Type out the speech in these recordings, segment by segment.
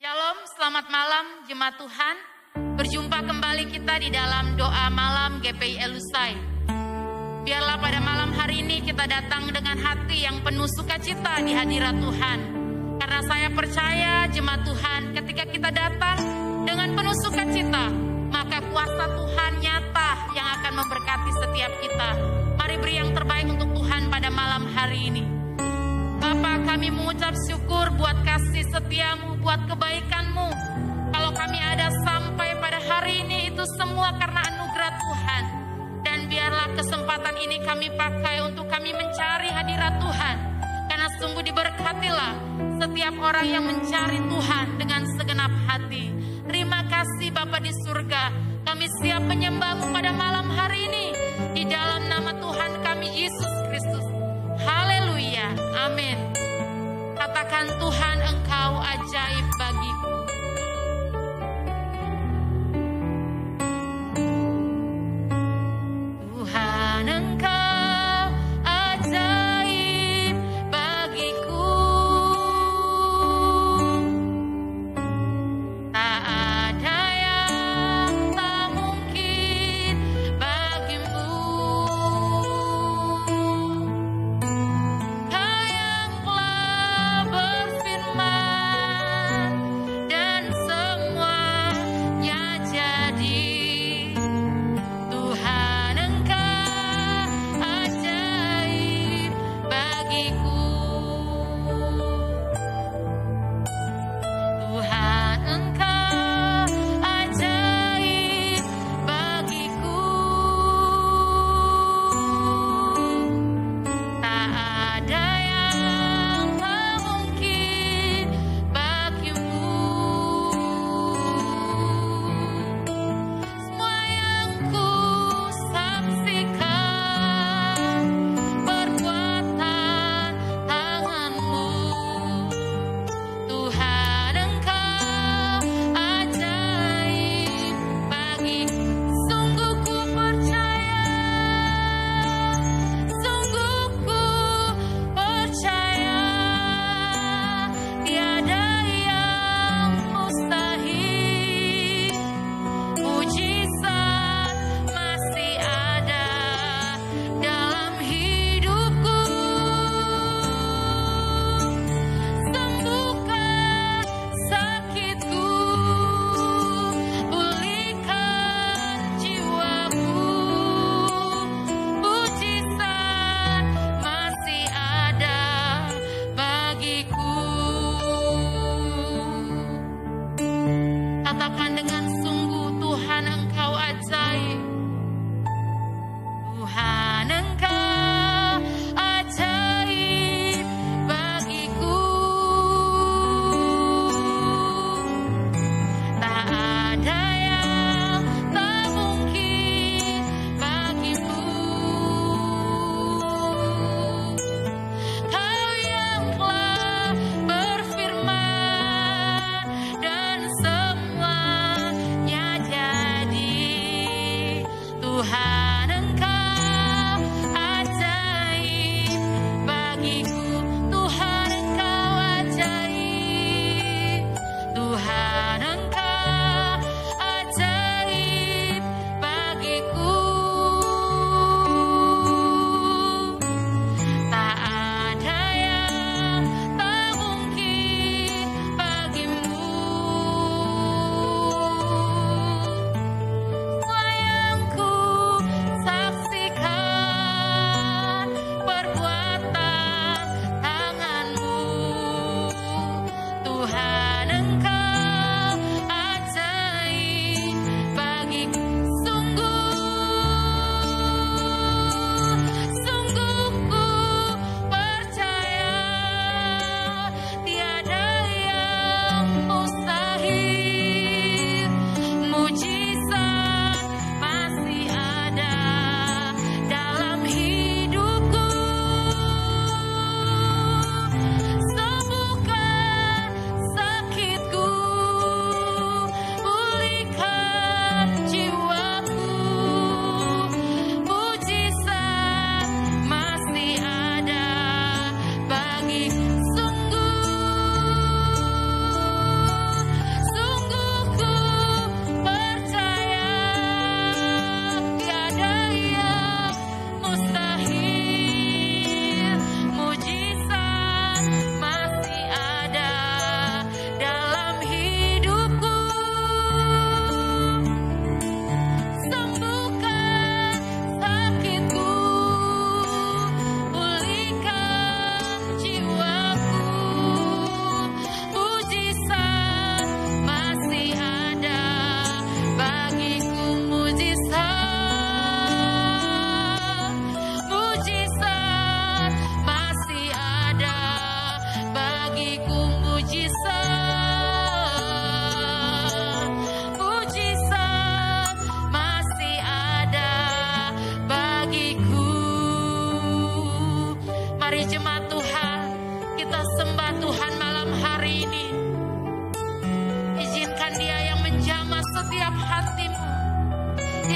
Shalom, selamat malam jemaat Tuhan. Berjumpa kembali kita di dalam doa malam GPI Elusai. Biarlah pada malam hari ini kita datang dengan hati yang penuh sukacita di hadirat Tuhan. Karena saya percaya jemaat Tuhan, ketika kita datang dengan penuh sukacita, maka kuasa Tuhan nyata yang akan memberkati setiap kita. Mari beri yang terbaik untuk Tuhan pada malam hari ini. Bapa, kami mengucap syukur buat kasih setiamu, buat kebaikanmu. Kalau kami ada sampai pada hari ini, itu semua karena anugerah Tuhan. Dan biarlah kesempatan ini kami pakai untuk kami mencari hadirat Tuhan. Karena sungguh diberkatilah setiap orang yang mencari Tuhan dengan segenap hati. Terima kasih Bapa di surga. Kami siap menyembahmu pada malam hari ini. Di dalam nama Tuhan kami Yesus Kristus. Haleluya, amin. Katakan Tuhan, Engkau ajaib bagiku. Tuhan, Engkau ajaib bagiku. Tak ada yang tak mungkin bagimu. Kau yang telah berfirman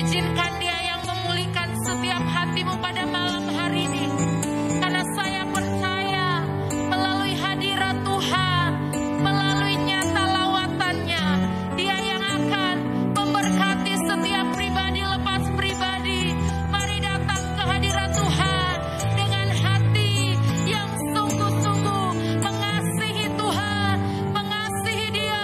Izinkan Dia yang memulihkan setiap hatimu pada malam hari ini. Karena saya percaya melalui hadirat Tuhan, melalui nyata lawatannya, Dia yang akan memberkati setiap pribadi lepas pribadi. Mari datang ke hadirat Tuhan dengan hati yang sungguh-sungguh mengasihi Tuhan, mengasihi Dia.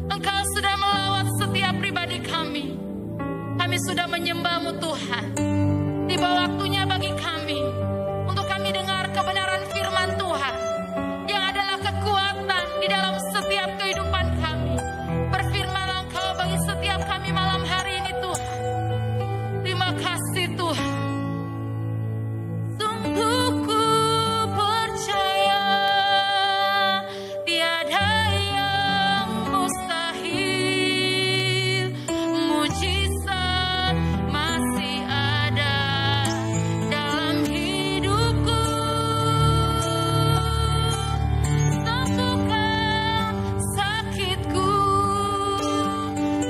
Engkau sudah sudah menyembah-Mu Tuhan. Tiba waktunya bagi kami untuk kami dengar kebenaran firman Tuhan yang adalah kekuatan di dalam setiap kehidupan kami. Berfirman Engkau bagi setiap kami malam hari ini Tuhan. Terima kasih Tuhan. Sungguh ku percaya tiada yang mustahil. Mujizat masih ada dalam hidupku. Sembuhkan sakitku,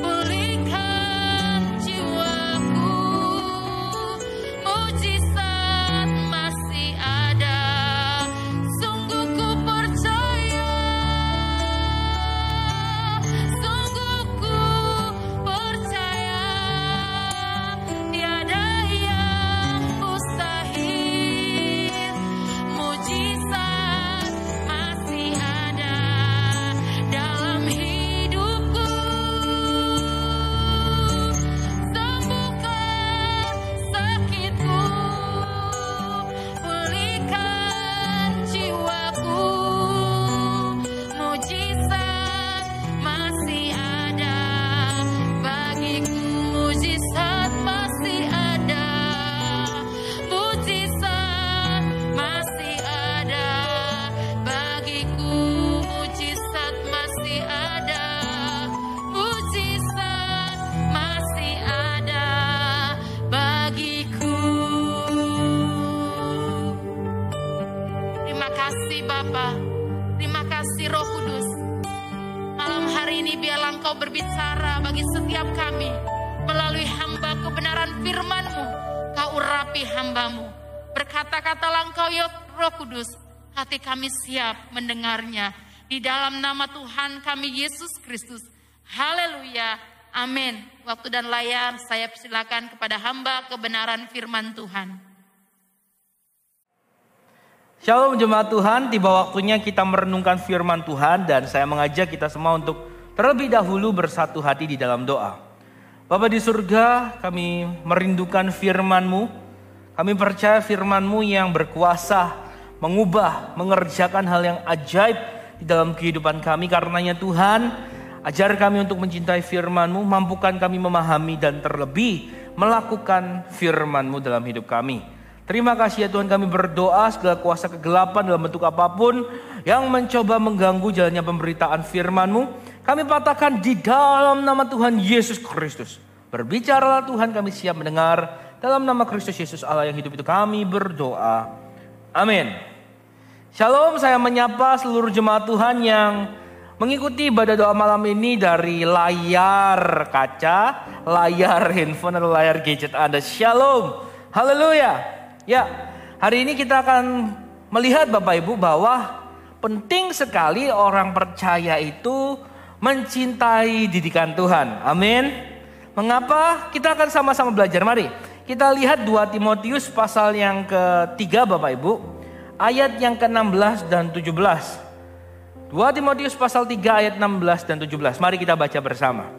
pulihkan jiwaku. Mujizat masih ada. Sungguh ku percaya, sungguh ku percaya tiada yang mustahil. Mujizat masih ada dalam hidupku. Sembuhkan sakitku, pulihkan jiwaku. Mujizat masih ada bagiku. Mujizat masih ada. Mujizat masih ada bagiku. Mujizat masih ada. Mujizat masih ada bagiku. Terima kasih Bapa. Terima kasih Roh Kudus. Malam hari ini biarlah Engkau berbicara bagi setiap kami melalui hamba kebenaran firman-Mu. Kau urapi hamba-Mu. Berkata-katalah Engkau ya Roh Kudus. Hati kami siap mendengarnya. Di dalam nama Tuhan kami Yesus Kristus. Haleluya. Amin. Waktu dan layar saya persilakan kepada hamba kebenaran firman Tuhan. Shalom jemaat Tuhan, tiba waktunya kita merenungkan firman Tuhan dan saya mengajak kita semua untuk terlebih dahulu bersatu hati di dalam doa. Bapa di surga, kami merindukan firman-Mu. Kami percaya firman-Mu yang berkuasa mengubah, mengerjakan hal yang ajaib di dalam kehidupan kami. Karenanya Tuhan, ajar kami untuk mencintai firman-Mu, mampukan kami memahami dan terlebih melakukan firman-Mu dalam hidup kami. Terima kasih ya Tuhan, kami berdoa segala kuasa kegelapan dalam bentuk apapun yang mencoba mengganggu jalannya pemberitaan firman-Mu, kami patahkan di dalam nama Tuhan Yesus Kristus. Berbicaralah Tuhan, kami siap mendengar. Dalam nama Kristus Yesus Allah yang hidup itu kami berdoa. Amin. Shalom, saya menyapa seluruh jemaat Tuhan yang mengikuti ibadah doa malam ini dari layar kaca, layar handphone atau layar gadget Anda. Shalom, haleluya. Ya, hari ini kita akan melihat Bapak Ibu bahwa penting sekali orang percaya itu mencintai didikan Tuhan. Amin. Mengapa? Kita akan sama-sama belajar. Mari kita lihat 2 Timotius pasal yang ketiga Bapak Ibu. Ayat yang ke-16 dan 17. 2 Timotius pasal 3 ayat 16 dan 17. Mari kita baca bersama.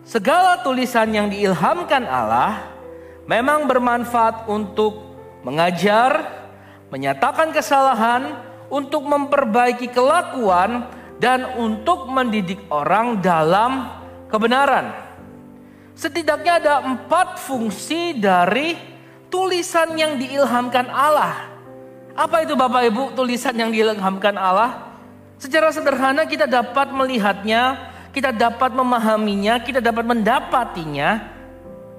Segala tulisan yang diilhamkan Allah memang bermanfaat untuk mengajar, menyatakan kesalahan, untuk memperbaiki kelakuan, dan untuk mendidik orang dalam kebenaran. Setidaknya ada 4 fungsi dari tulisan yang diilhamkan Allah. Apa itu Bapak Ibu tulisan yang diilhamkan Allah? Secara sederhana kita dapat melihatnya, kita dapat memahaminya, kita dapat mendapatinya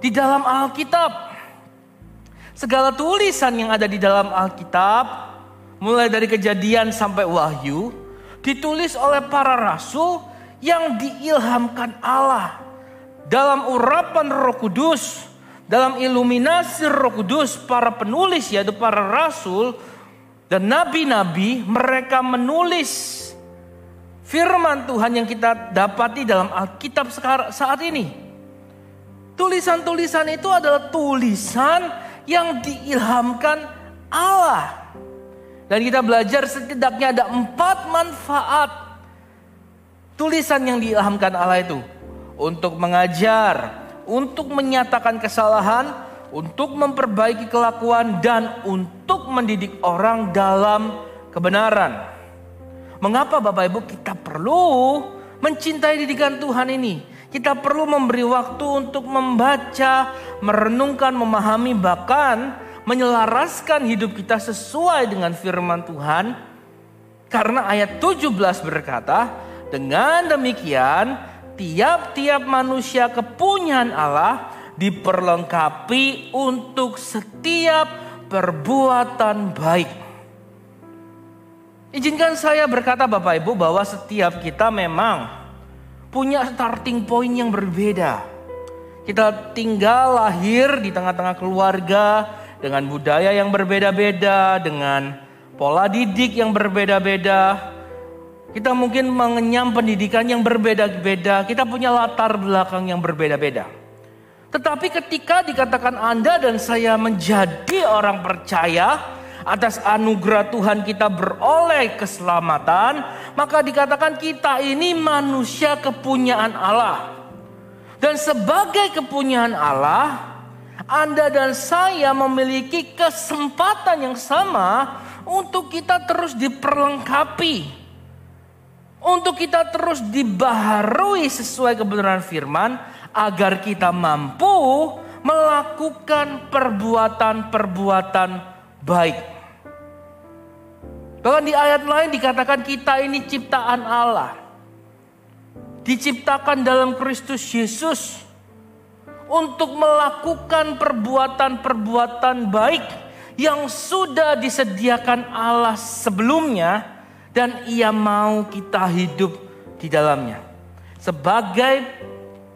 di dalam Alkitab. Segala tulisan yang ada di dalam Alkitab, mulai dari Kejadian sampai Wahyu, ditulis oleh para rasul yang diilhamkan Allah. Dalam urapan Roh Kudus, dalam iluminasi Roh Kudus, para penulis yaitu para rasul dan nabi-nabi, mereka menulis firman Tuhan yang kita dapati dalam Alkitab saat ini. Tulisan-tulisan itu adalah tulisan yang diilhamkan Allah. Dan kita belajar setidaknya ada 4 manfaat tulisan yang diilhamkan Allah itu. Untuk mengajar, untuk menyatakan kesalahan, untuk memperbaiki kelakuan, dan untuk mendidik orang dalam kebenaran. Mengapa Bapak Ibu kita perlu mencintai didikan Tuhan ini? Kita perlu memberi waktu untuk membaca, merenungkan, memahami, bahkan menyelaraskan hidup kita sesuai dengan firman Tuhan. Karena ayat 17 berkata, dengan demikian tiap-tiap manusia kepunyaan Allah diperlengkapi untuk setiap perbuatan baik. Izinkan saya berkata Bapak Ibu bahwa setiap kita memang punya starting point yang berbeda. Kita tinggal lahir di tengah-tengah keluarga dengan budaya yang berbeda-beda, dengan pola didik yang berbeda-beda. Kita mungkin mengenyam pendidikan yang berbeda-beda. Kita punya latar belakang yang berbeda-beda. Tetapi ketika dikatakan Anda dan saya menjadi orang percaya atas anugerah Tuhan kita beroleh keselamatan, maka dikatakan kita ini manusia kepunyaan Allah. Dan sebagai kepunyaan Allah, Anda dan saya memiliki kesempatan yang sama untuk kita terus diperlengkapi. Untuk kita terus dibaharui sesuai kebenaran firman, agar kita mampu melakukan perbuatan-perbuatan baik. Bahkan di ayat lain dikatakan kita ini ciptaan Allah. Diciptakan dalam Kristus Yesus untuk melakukan perbuatan-perbuatan baik yang sudah disediakan Allah sebelumnya dan Ia mau kita hidup di dalamnya. Sebagai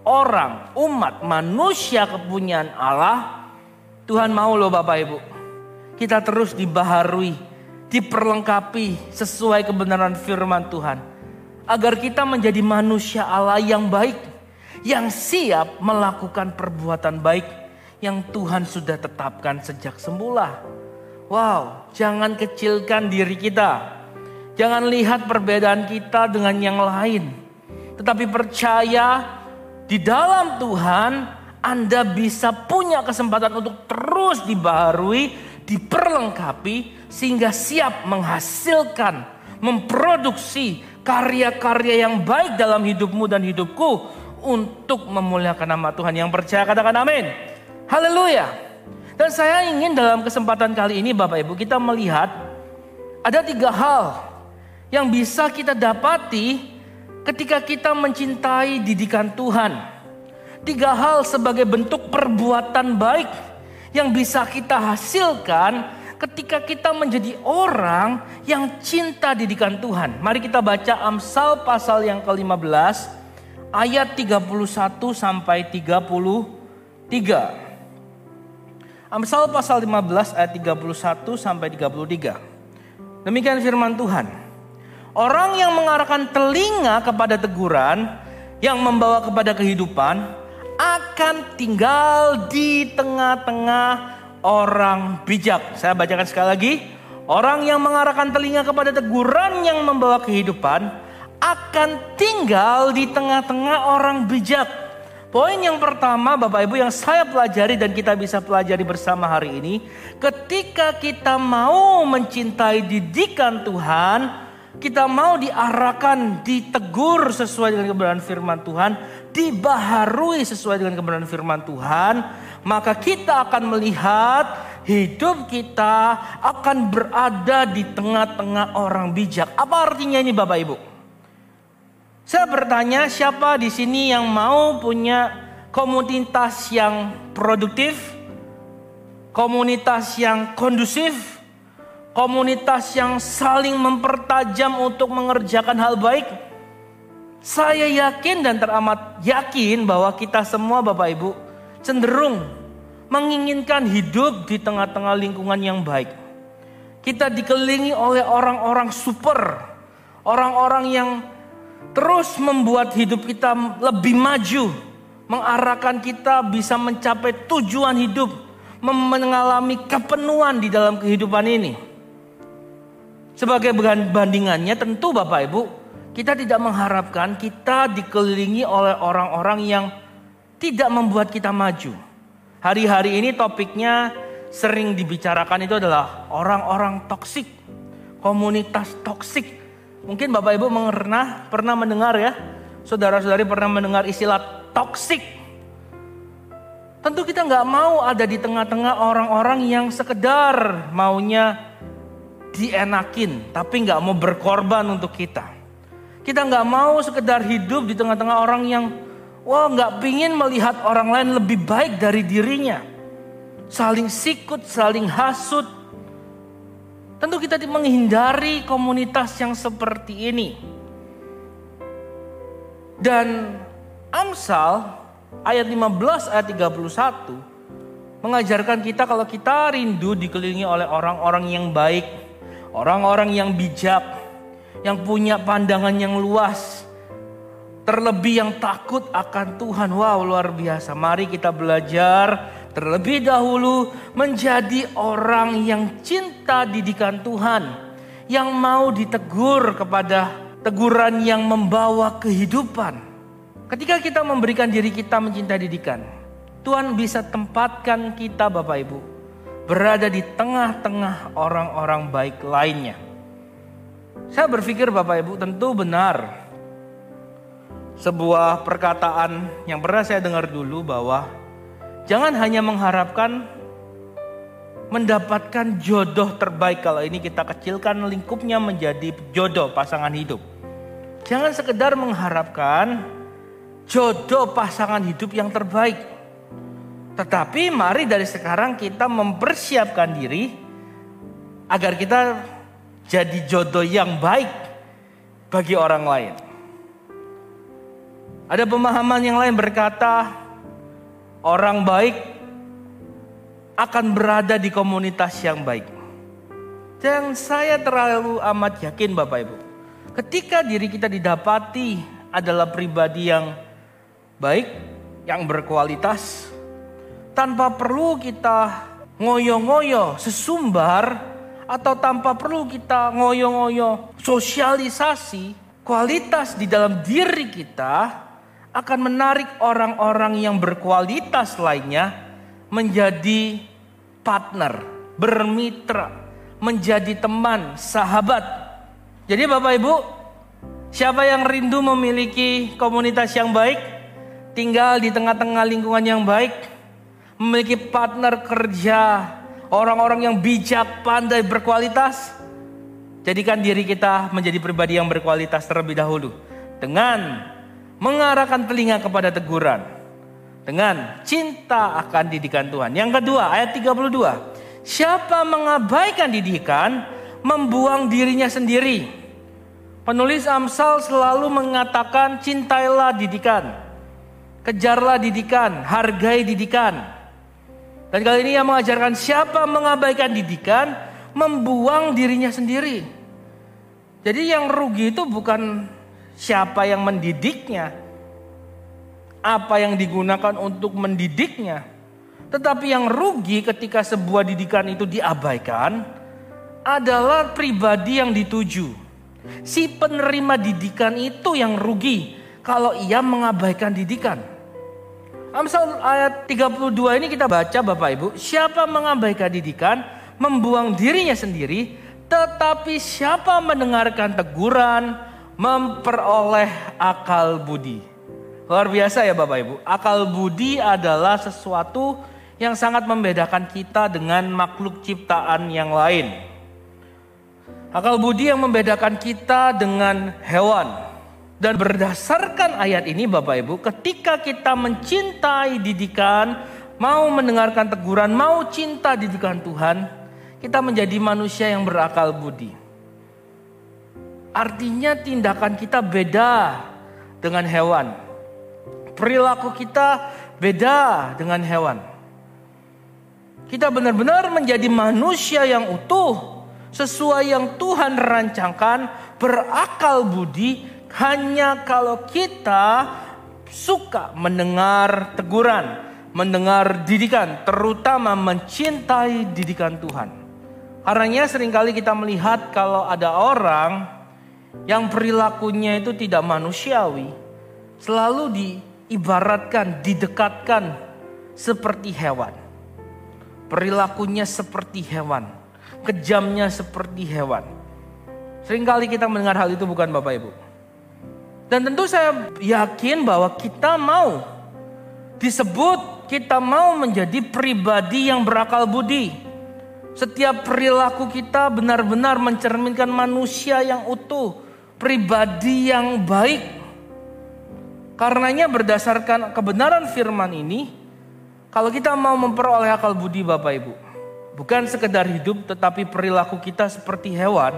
orang, umat, manusia kepunyaan Allah, Tuhan mau loh Bapak Ibu, kita terus dibaharui, diperlengkapi sesuai kebenaran firman Tuhan. Agar kita menjadi manusia Allah yang baik, yang siap melakukan perbuatan baik yang Tuhan sudah tetapkan sejak semula. Wow, jangan kecilkan diri kita. Jangan lihat perbedaan kita dengan yang lain. Tetapi percaya di dalam Tuhan Anda bisa punya kesempatan untuk terus dibaharui, diperlengkapi sehingga siap menghasilkan, memproduksi karya-karya yang baik dalam hidupmu dan hidupku untuk memuliakan nama Tuhan. Yang percaya katakan amin. Haleluya. Dan saya ingin dalam kesempatan kali ini Bapak Ibu kita melihat ada 3 hal yang bisa kita dapati ketika kita mencintai didikan Tuhan. 3 hal sebagai bentuk perbuatan baik yang bisa kita hasilkan ketika kita menjadi orang yang cinta didikan Tuhan. Mari kita baca Amsal pasal yang ke-15 ayat 31 sampai 33. Amsal pasal 15 ayat 31 sampai 33. Demikian firman Tuhan. Orang yang mengarahkan telinga kepada teguran yang membawa kepada kehidupan akan tinggal di tengah-tengah orang bijak. Saya bacakan sekali lagi. Orang yang mengarahkan telinga kepada teguran yang membawa kehidupan akan tinggal di tengah-tengah orang bijak. Poin yang pertama Bapak Ibu yang saya pelajari dan kita bisa pelajari bersama hari ini. Ketika kita mau mencintai didikan Tuhan, kita mau diarahkan, ditegur sesuai dengan kebenaran firman Tuhan, dibaharui sesuai dengan kebenaran firman Tuhan, maka kita akan melihat hidup kita akan berada di tengah-tengah orang bijak. Apa artinya ini Bapak Ibu? Saya bertanya, siapa di sini yang mau punya komunitas yang produktif, komunitas yang kondusif, komunitas yang saling mempertajam untuk mengerjakan hal baik? Saya yakin dan teramat yakin bahwa kita semua Bapak Ibu cenderung menginginkan hidup di tengah-tengah lingkungan yang baik. Kita dikelilingi oleh orang-orang super, orang-orang yang terus membuat hidup kita lebih maju, mengarahkan kita bisa mencapai tujuan hidup, mengalami kepenuhan di dalam kehidupan ini. Sebagai bandingannya tentu Bapak Ibu, kita tidak mengharapkan kita dikelilingi oleh orang-orang yang tidak membuat kita maju. Hari-hari ini topiknya sering dibicarakan itu adalah orang-orang toksik, komunitas toksik. Mungkin Bapak Ibu pernah mendengar ya, saudara-saudari pernah mendengar istilah toksik. Tentu kita nggak mau ada di tengah-tengah orang-orang yang sekedar maunya dienakin, tapi nggak mau berkorban untuk kita. Kita nggak mau sekedar hidup di tengah-tengah orang yang nggak pingin melihat orang lain lebih baik dari dirinya. Saling sikut, saling hasut. Tentu kita menghindari komunitas yang seperti ini. Dan Amsal ayat 15 ayat 31 mengajarkan kita kalau kita rindu dikelilingi oleh orang-orang yang baik, orang-orang yang bijak, yang punya pandangan yang luas, terlebih yang takut akan Tuhan. Wow, luar biasa. Mari kita belajar terlebih dahulu menjadi orang yang cinta didikan Tuhan, yang mau ditegur kepada teguran yang membawa kehidupan. Ketika kita memberikan diri kita mencintai didikan, Tuhan bisa tempatkan kita Bapak Ibu berada di tengah-tengah orang-orang baik lainnya. Saya berpikir Bapak Ibu tentu benar sebuah perkataan yang pernah saya dengar dulu bahwa jangan hanya mengharapkan mendapatkan jodoh terbaik. Kalau ini kita kecilkan lingkupnya menjadi jodoh pasangan hidup. Jangan sekedar mengharapkan jodoh pasangan hidup yang terbaik. Tetapi mari dari sekarang kita mempersiapkan diri agar kita jadi jodoh yang baik bagi orang lain. Ada pemahaman yang lain berkata orang baik akan berada di komunitas yang baik. Dan saya terlalu amat yakin Bapak Ibu, ketika diri kita didapati adalah pribadi yang baik, yang berkualitas, tanpa perlu kita ngoyo-ngoyo sesumbar atau tanpa perlu kita ngoyo-ngoyo sosialisasi, kualitas di dalam diri kita akan menarik orang-orang yang berkualitas lainnya menjadi partner, bermitra, menjadi teman, sahabat. Jadi Bapak Ibu, siapa yang rindu memiliki komunitas yang baik, tinggal di tengah-tengah lingkungan yang baik, memiliki partner kerja, orang-orang yang bijak, pandai, berkualitas, jadikan diri kita menjadi pribadi yang berkualitas terlebih dahulu. Dengan mengarahkan telinga kepada teguran, dengan cinta akan didikan Tuhan. Yang kedua, ayat 32. Siapa mengabaikan didikan, membuang dirinya sendiri. Penulis Amsal selalu mengatakan cintailah didikan. Kejarlah didikan, hargai didikan. Dan kali ini yang mengajarkan siapa mengabaikan didikan, membuang dirinya sendiri. Jadi yang rugi itu bukan siapa yang mendidiknya, apa yang digunakan untuk mendidiknya. Tetapi yang rugi ketika sebuah didikan itu diabaikan adalah pribadi yang dituju. Si penerima didikan itu yang rugi kalau ia mengabaikan didikan. Amsal ayat 32 ini kita baca Bapak Ibu. Siapa mengabaikan didikan, membuang dirinya sendiri. Tetapi siapa mendengarkan teguran, memperoleh akal budi. Luar biasa ya Bapak Ibu. Akal budi adalah sesuatu yang sangat membedakan kita dengan makhluk ciptaan yang lain. Akal budi yang membedakan kita dengan hewan. Dan berdasarkan ayat ini Bapak Ibu, ketika kita mencintai didikan, mau mendengarkan teguran, mau cinta didikan Tuhan, kita menjadi manusia yang berakal budi. Artinya tindakan kita beda dengan hewan. Perilaku kita beda dengan hewan. Kita benar-benar menjadi manusia yang utuh, sesuai yang Tuhan rancangkan, berakal budi, hanya kalau kita suka mendengar teguran, mendengar didikan, terutama mencintai didikan Tuhan. Karenanya seringkali kita melihat kalau ada orang yang perilakunya itu tidak manusiawi, selalu diibaratkan, didekatkan seperti hewan. Perilakunya seperti hewan, kejamnya seperti hewan. Seringkali kita mendengar hal itu, bukan Bapak Ibu? Dan tentu saya yakin bahwa kita mau disebut, kita mau menjadi pribadi yang berakal budi. Setiap perilaku kita benar-benar mencerminkan manusia yang utuh, pribadi yang baik. Karenanya berdasarkan kebenaran firman ini, kalau kita mau memperoleh akal budi Bapak Ibu, bukan sekedar hidup tetapi perilaku kita seperti hewan,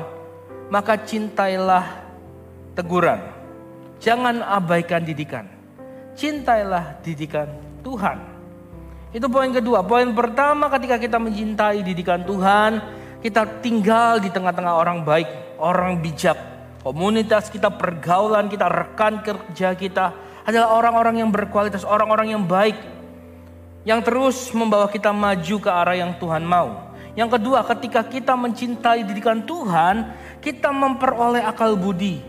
maka cintailah teguran. Jangan abaikan didikan. Cintailah didikan Tuhan. Itu poin kedua. Poin pertama, ketika kita mencintai didikan Tuhan, kita tinggal di tengah-tengah orang baik, orang bijak. Komunitas kita, pergaulan kita, rekan kerja kita adalah orang-orang yang berkualitas, orang-orang yang baik, yang terus membawa kita maju ke arah yang Tuhan mau. Yang kedua, ketika kita mencintai didikan Tuhan, kita memperoleh akal budi.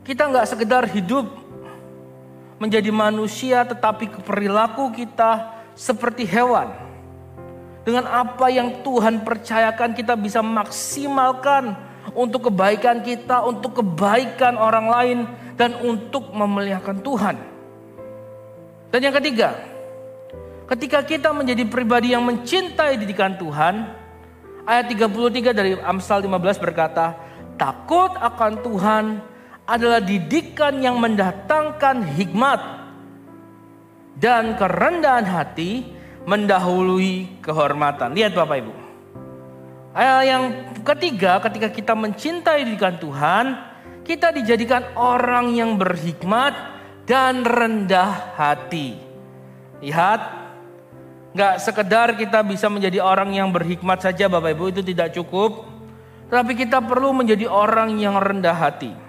Kita nggak sekedar hidup menjadi manusia, tetapi perilaku kita seperti hewan. Dengan apa yang Tuhan percayakan, kita bisa maksimalkan untuk kebaikan kita, untuk kebaikan orang lain, dan untuk memuliakan Tuhan. Dan yang ketiga, ketika kita menjadi pribadi yang mencintai didikan Tuhan, ayat 33 dari Amsal 15 berkata, takut akan Tuhan adalah didikan yang mendatangkan hikmat, dan kerendahan hati mendahului kehormatan. Lihat Bapak Ibu. Ayat yang ketiga, ketika kita mencintai didikan Tuhan, kita dijadikan orang yang berhikmat dan rendah hati. Lihat, gak sekedar kita bisa menjadi orang yang berhikmat saja Bapak Ibu, itu tidak cukup. Tapi kita perlu menjadi orang yang rendah hati.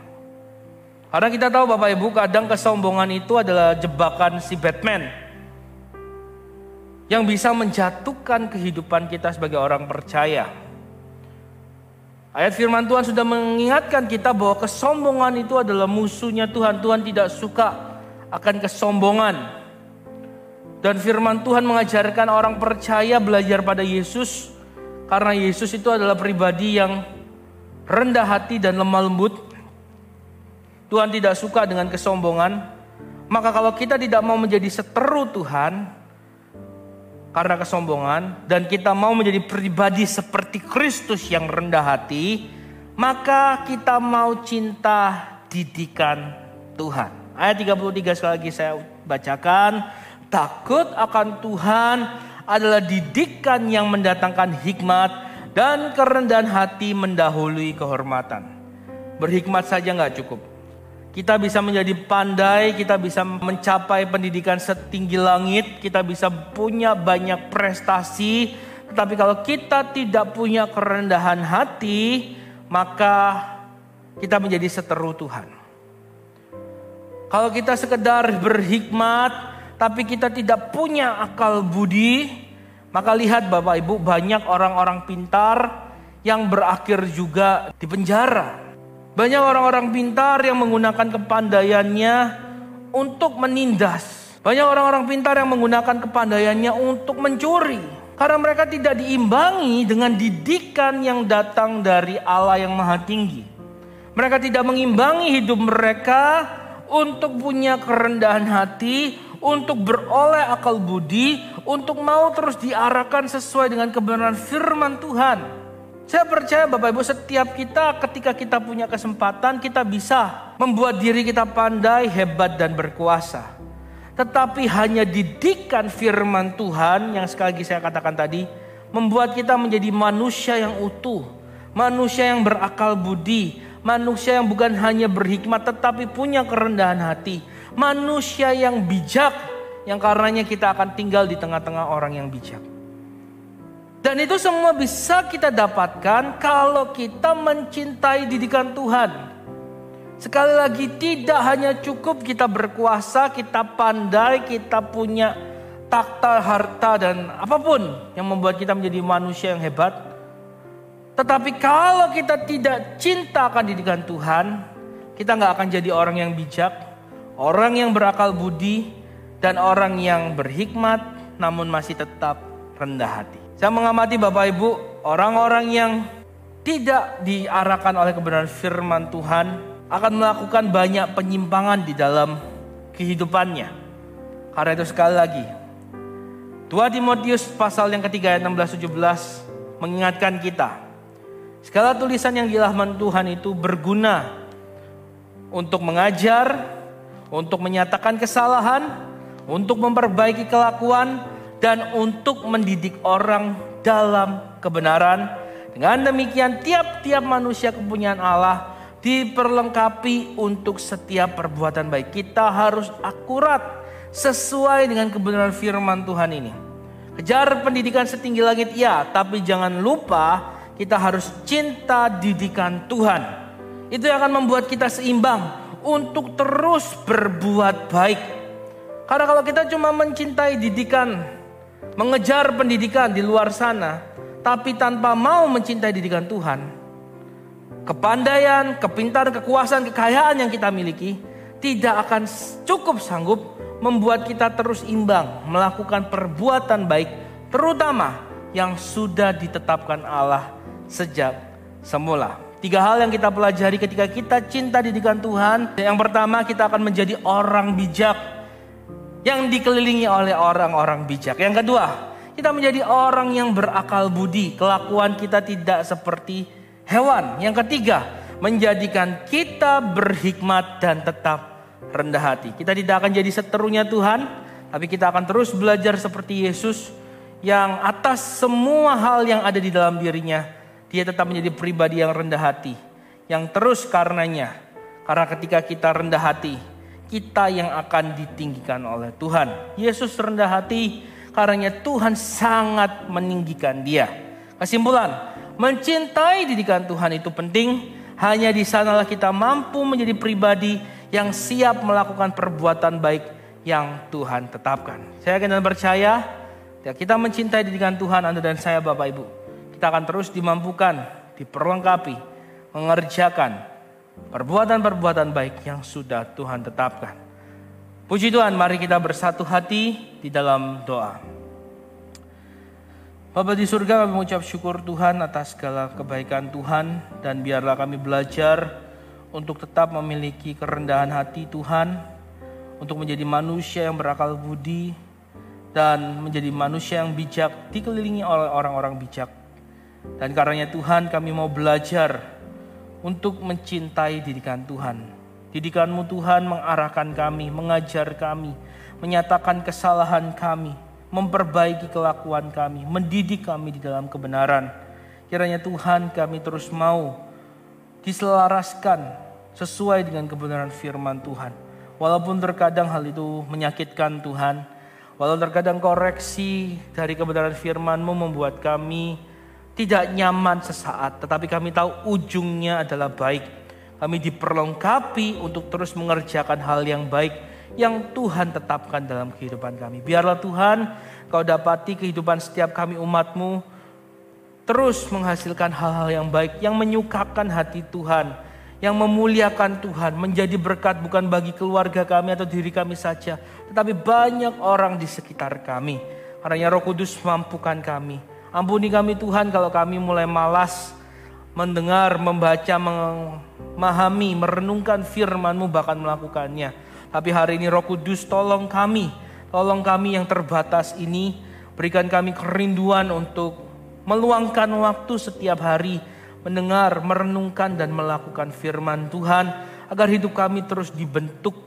Karena kita tahu Bapak Ibu, kadang kesombongan itu adalah jebakan si Batman, yang bisa menjatuhkan kehidupan kita sebagai orang percaya. Ayat firman Tuhan sudah mengingatkan kita bahwa kesombongan itu adalah musuhnya Tuhan. Tuhan tidak suka akan kesombongan. Dan firman Tuhan mengajarkan orang percaya belajar pada Yesus, karena Yesus itu adalah pribadi yang rendah hati dan lemah lembut. Tuhan tidak suka dengan kesombongan. Maka kalau kita tidak mau menjadi seteru Tuhan karena kesombongan, dan kita mau menjadi pribadi seperti Kristus yang rendah hati, maka kita mau cinta didikan Tuhan. Ayat 33 sekali lagi saya bacakan. Takut akan Tuhan adalah didikan yang mendatangkan hikmat, dan kerendahan hati mendahului kehormatan. Berhikmat saja gak cukup. Kita bisa menjadi pandai, kita bisa mencapai pendidikan setinggi langit, kita bisa punya banyak prestasi. Tetapi kalau kita tidak punya kerendahan hati, maka kita menjadi seteru Tuhan. Kalau kita sekedar berhikmat, tapi kita tidak punya akal budi, maka lihat Bapak Ibu, banyak orang-orang pintar yang berakhir juga di penjara. Banyak orang-orang pintar yang menggunakan kepandaiannya untuk menindas. Banyak orang-orang pintar yang menggunakan kepandaiannya untuk mencuri. Karena mereka tidak diimbangi dengan didikan yang datang dari Allah yang Maha Tinggi. Mereka tidak mengimbangi hidup mereka untuk punya kerendahan hati, untuk beroleh akal budi, untuk mau terus diarahkan sesuai dengan kebenaran firman Tuhan. Saya percaya Bapak Ibu, setiap kita ketika kita punya kesempatan, kita bisa membuat diri kita pandai, hebat dan berkuasa. Tetapi hanya didikan firman Tuhan yang sekali lagi saya katakan tadi, membuat kita menjadi manusia yang utuh, manusia yang berakal budi, manusia yang bukan hanya berhikmat tetapi punya kerendahan hati, manusia yang bijak, yang karenanya kita akan tinggal di tengah-tengah orang yang bijak. Dan itu semua bisa kita dapatkan kalau kita mencintai didikan Tuhan. Sekali lagi, tidak hanya cukup kita berkuasa, kita pandai, kita punya takhta, harta dan apapun yang membuat kita menjadi manusia yang hebat. Tetapi kalau kita tidak cinta akan didikan Tuhan, kita gak akan jadi orang yang bijak, orang yang berakal budi, dan orang yang berhikmat namun masih tetap rendah hati. Saya mengamati Bapak Ibu, orang-orang yang tidak diarahkan oleh kebenaran firman Tuhan akan melakukan banyak penyimpangan di dalam kehidupannya. Karena itu sekali lagi, 2 Timotius pasal yang ketiga ayat 16-17 mengingatkan kita, segala tulisan yang diilhamkan Tuhan itu berguna untuk mengajar, untuk menyatakan kesalahan, untuk memperbaiki kelakuan, dan untuk mendidik orang dalam kebenaran. Dengan demikian tiap-tiap manusia kepunyaan Allah diperlengkapi untuk setiap perbuatan baik. Kita harus akurat sesuai dengan kebenaran firman Tuhan ini. Kejar pendidikan setinggi langit ya, tapi jangan lupa kita harus cinta didikan Tuhan. Itu yang akan membuat kita seimbang untuk terus berbuat baik. Karena kalau kita cuma mencintai didikan, mengejar pendidikan di luar sana, tapi tanpa mau mencintai didikan Tuhan, kepandaian, kepintaran, kekuasaan, kekayaan yang kita miliki tidak akan cukup sanggup membuat kita terus imbang melakukan perbuatan baik, terutama yang sudah ditetapkan Allah sejak semula. 3 hal yang kita pelajari ketika kita cinta didikan Tuhan. Yang pertama, kita akan menjadi orang bijak yang dikelilingi oleh orang-orang bijak. Yang kedua, kita menjadi orang yang berakal budi. Kelakuan kita tidak seperti hewan. Yang ketiga, menjadikan kita berhikmat dan tetap rendah hati. Kita tidak akan jadi seterunya Tuhan, tapi kita akan terus belajar seperti Yesus yang atas semua hal yang ada di dalam dirinya, dia tetap menjadi pribadi yang rendah hati. Yang terus karena ketika kita rendah hati, kita yang akan ditinggikan oleh Tuhan. Yesus rendah hati karena Tuhan sangat meninggikan dia. Kesimpulan, mencintai didikan Tuhan itu penting. Hanya di sanalah kita mampu menjadi pribadi yang siap melakukan perbuatan baik yang Tuhan tetapkan. Saya yakin dan percaya, kita mencintai didikan Tuhan, Anda dan saya Bapak Ibu, kita akan terus dimampukan, diperlengkapi, mengerjakan perbuatan-perbuatan baik yang sudah Tuhan tetapkan. Puji Tuhan, mari kita bersatu hati di dalam doa. Bapa di surga, kami mengucap syukur Tuhan atas segala kebaikan Tuhan, dan biarlah kami belajar untuk tetap memiliki kerendahan hati Tuhan, untuk menjadi manusia yang berakal budi dan menjadi manusia yang bijak, dikelilingi oleh orang-orang bijak. Dan karenanya Tuhan, kami mau belajar untuk mencintai didikan Tuhan. Didikan-Mu Tuhan mengarahkan kami, mengajar kami, menyatakan kesalahan kami, memperbaiki kelakuan kami, mendidik kami di dalam kebenaran. Kiranya Tuhan, kami terus mau diselaraskan sesuai dengan kebenaran firman Tuhan. Walaupun terkadang hal itu menyakitkan Tuhan, walau terkadang koreksi dari kebenaran firman-Mu membuat kami tidak nyaman sesaat, tetapi kami tahu ujungnya adalah baik. Kami diperlengkapi untuk terus mengerjakan hal yang baik yang Tuhan tetapkan dalam kehidupan kami. Biarlah Tuhan, Kau dapati kehidupan setiap kami umat-Mu terus menghasilkan hal-hal yang baik, yang menyukakan hati Tuhan, yang memuliakan Tuhan, menjadi berkat bukan bagi keluarga kami atau diri kami saja, tetapi banyak orang di sekitar kami. Karena Roh Kudus mampukan kami. Ampuni kami Tuhan kalau kami mulai malas mendengar, membaca, memahami, merenungkan firman-Mu, bahkan melakukannya. Tapi hari ini Roh Kudus tolong kami yang terbatas ini, berikan kami kerinduan untuk meluangkan waktu setiap hari, mendengar, merenungkan dan melakukan firman Tuhan, agar hidup kami terus dibentuk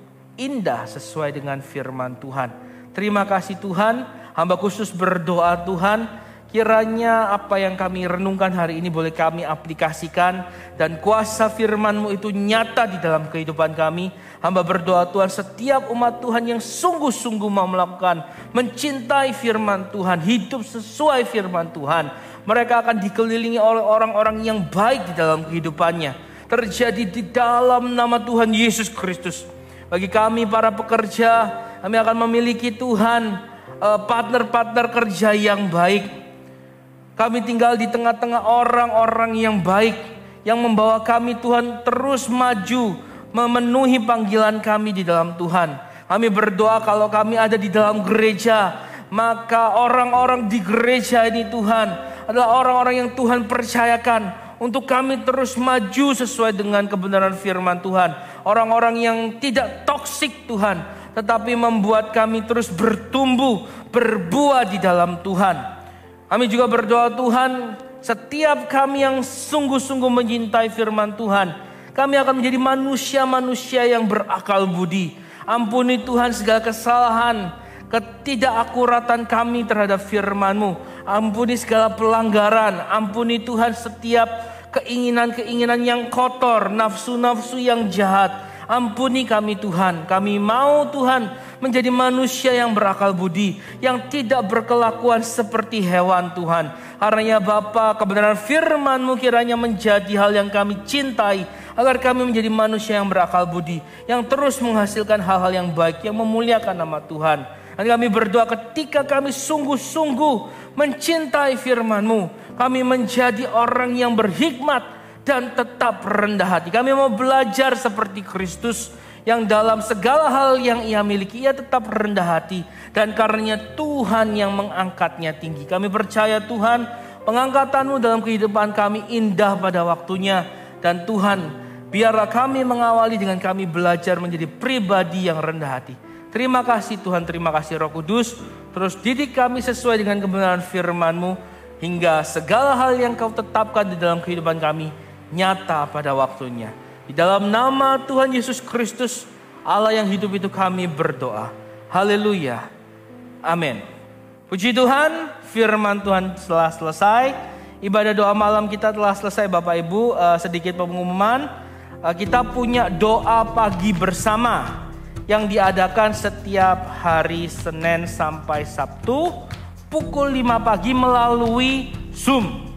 indah sesuai dengan firman Tuhan. Terima kasih Tuhan, hamba khusus berdoa Tuhan, kiranya apa yang kami renungkan hari ini boleh kami aplikasikan dan kuasa firman-Mu itu nyata di dalam kehidupan kami. Hamba berdoa Tuhan, setiap umat Tuhan yang sungguh-sungguh mau melakukan, mencintai firman Tuhan, hidup sesuai firman Tuhan, mereka akan dikelilingi oleh orang-orang yang baik di dalam kehidupannya. Terjadi di dalam nama Tuhan Yesus Kristus. Bagi kami para pekerja, kami akan memiliki Tuhan partner-partner kerja yang baik. Kami tinggal di tengah-tengah orang-orang yang baik, yang membawa kami Tuhan terus maju, memenuhi panggilan kami di dalam Tuhan. Kami berdoa kalau kami ada di dalam gereja, maka orang-orang di gereja ini Tuhan adalah orang-orang yang Tuhan percayakan untuk kami terus maju sesuai dengan kebenaran firman Tuhan. Orang-orang yang tidak toksik Tuhan, tetapi membuat kami terus bertumbuh, berbuah di dalam Tuhan. Kami juga berdoa Tuhan, setiap kami yang sungguh-sungguh mencintai firman Tuhan, kami akan menjadi manusia-manusia yang berakal budi. Ampuni Tuhan segala kesalahan, ketidakakuratan kami terhadap firman-Mu. Ampuni segala pelanggaran. Ampuni Tuhan setiap keinginan-keinginan yang kotor, nafsu-nafsu yang jahat. Ampuni kami Tuhan. Kami mau Tuhan menjadi manusia yang berakal budi, yang tidak berkelakuan seperti hewan Tuhan. Karenanya Bapa, kebenaran firman-Mu kiranya menjadi hal yang kami cintai, agar kami menjadi manusia yang berakal budi, yang terus menghasilkan hal-hal yang baik, yang memuliakan nama Tuhan. Dan kami berdoa ketika kami sungguh-sungguh mencintai firman-Mu, kami menjadi orang yang berhikmat dan tetap rendah hati. Kami mau belajar seperti Kristus, yang dalam segala hal yang Ia miliki, Ia tetap rendah hati. Dan karenanya Tuhan yang mengangkatnya tinggi. Kami percaya Tuhan, pengangkatan-Mu dalam kehidupan kami indah pada waktunya. Dan Tuhan, biarlah kami mengawali dengan kami belajar menjadi pribadi yang rendah hati. Terima kasih Tuhan, terima kasih Roh Kudus. Terus didik kami sesuai dengan kebenaran firman-Mu, hingga segala hal yang Kau tetapkan di dalam kehidupan kami nyata pada waktunya. Di dalam nama Tuhan Yesus Kristus, Allah yang hidup itu kami berdoa. Haleluya. Amin. Puji Tuhan, firman Tuhan telah selesai. Ibadah doa malam kita telah selesai Bapak Ibu. Sedikit pengumuman, kita punya doa pagi bersama yang diadakan setiap hari Senin sampai Sabtu pukul 5 pagi melalui Zoom.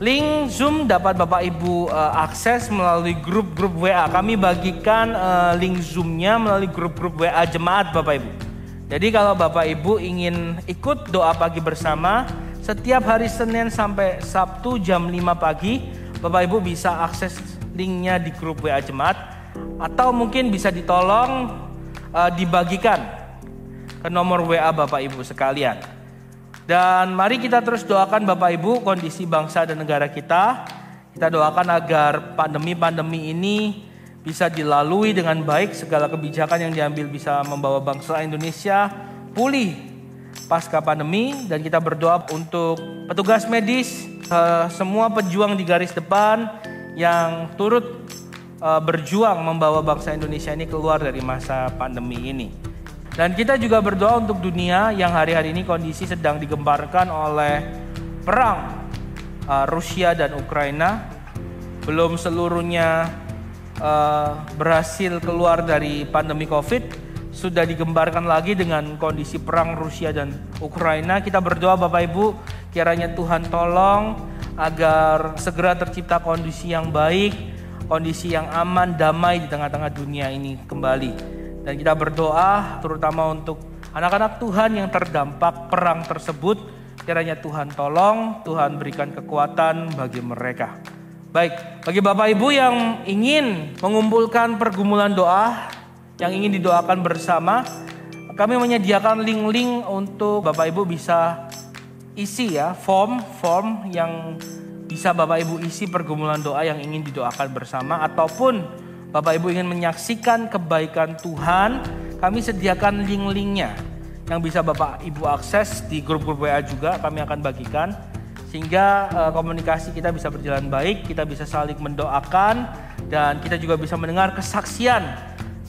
Link Zoom dapat Bapak Ibu akses melalui grup-grup WA. Kami bagikan link Zoom-nya melalui grup-grup WA jemaat Bapak Ibu. Jadi kalau Bapak Ibu ingin ikut doa pagi bersama setiap hari Senin sampai Sabtu jam 5 pagi, Bapak Ibu bisa akses linknya di grup WA jemaat. Atau mungkin bisa ditolong dibagikan ke nomor WA Bapak Ibu sekalian. Dan mari kita terus doakan Bapak Ibu kondisi bangsa dan negara kita. Kita doakan agar pandemi ini bisa dilalui dengan baik. Segala kebijakan yang diambil bisa membawa bangsa Indonesia pulih pasca pandemi. Dan kita berdoa untuk petugas medis, semua pejuang di garis depan yang turut berjuang membawa bangsa Indonesia ini keluar dari masa pandemi ini. Dan kita juga berdoa untuk dunia yang hari-hari ini kondisi sedang digemparkan oleh perang Rusia dan Ukraina. Belum seluruhnya berhasil keluar dari pandemi COVID, sudah digembarkan lagi dengan kondisi perang Rusia dan Ukraina. Kita berdoa Bapak Ibu, kiranya Tuhan tolong agar segera tercipta kondisi yang baik, kondisi yang aman, damai di tengah-tengah dunia ini kembali. Dan kita berdoa terutama untuk anak-anak Tuhan yang terdampak perang tersebut. Kiranya Tuhan tolong, Tuhan berikan kekuatan bagi mereka. Baik, bagi Bapak Ibu yang ingin mengumpulkan pergumulan doa, yang ingin didoakan bersama, kami menyediakan link-link untuk Bapak Ibu bisa isi ya, form yang bisa Bapak Ibu isi pergumulan doa yang ingin didoakan bersama. Ataupun Bapak Ibu ingin menyaksikan kebaikan Tuhan, kami sediakan link-linknya yang bisa Bapak Ibu akses di grup-grup WA juga kami akan bagikan. Sehingga komunikasi kita bisa berjalan baik, kita bisa saling mendoakan, dan kita juga bisa mendengar kesaksian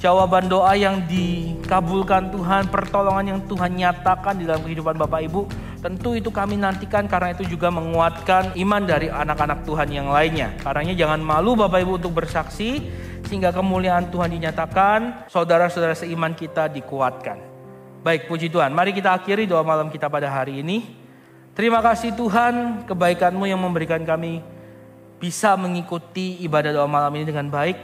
jawaban doa yang dikabulkan Tuhan, pertolongan yang Tuhan nyatakan di dalam kehidupan Bapak Ibu. Tentu itu kami nantikan karena itu juga menguatkan iman dari anak-anak Tuhan yang lainnya. Karenanya jangan malu Bapak Ibu untuk bersaksi, sehingga kemuliaan Tuhan dinyatakan, saudara-saudara seiman kita dikuatkan. Baik, puji Tuhan. Mari kita akhiri doa malam kita pada hari ini. Terima kasih Tuhan, kebaikan-Mu yang memberikan kami bisa mengikuti ibadah doa malam ini dengan baik.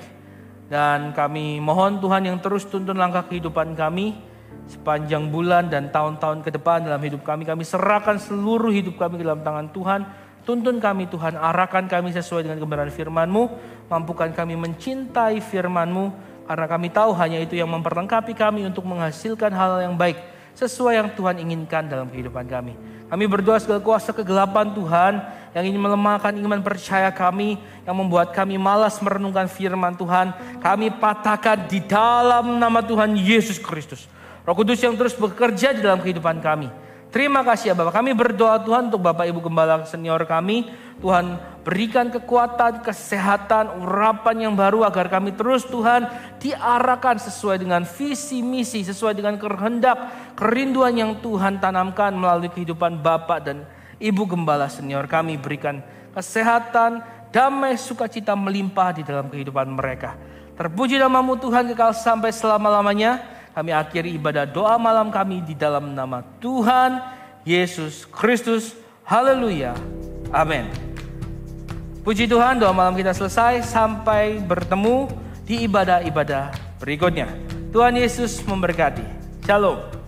Dan kami mohon Tuhan yang terus tuntun langkah kehidupan kami sepanjang bulan dan tahun-tahun ke depan dalam hidup kami. Kami serahkan seluruh hidup kami ke dalam tangan Tuhan. Tuntun kami Tuhan, arahkan kami sesuai dengan kebenaran firman-Mu. Mampukan kami mencintai firman-Mu, karena kami tahu hanya itu yang memperlengkapi kami untuk menghasilkan hal yang baik sesuai yang Tuhan inginkan dalam kehidupan kami. Kami berdoa segala kuasa kegelapan Tuhan yang ingin melemahkan iman percaya kami, yang membuat kami malas merenungkan firman Tuhan, kami patahkan di dalam nama Tuhan Yesus Kristus. Roh Kudus yang terus bekerja di dalam kehidupan kami. Terima kasih ya Bapak. Kami berdoa Tuhan untuk Bapak Ibu Gembala senior kami. Tuhan berikan kekuatan, kesehatan, urapan yang baru agar kami terus Tuhan diarahkan sesuai dengan visi misi, sesuai dengan kehendak, kerinduan yang Tuhan tanamkan melalui kehidupan Bapak dan Ibu Gembala senior kami. Berikan kesehatan, damai, sukacita melimpah di dalam kehidupan mereka. Terpuji nama-Mu Tuhan kekal sampai selama-lamanya. Kami akhiri ibadah doa malam kami di dalam nama Tuhan Yesus Kristus. Haleluya. Amin. Puji Tuhan, doa malam kita selesai. Sampai bertemu di ibadah-ibadah berikutnya. Tuhan Yesus memberkati. Shalom.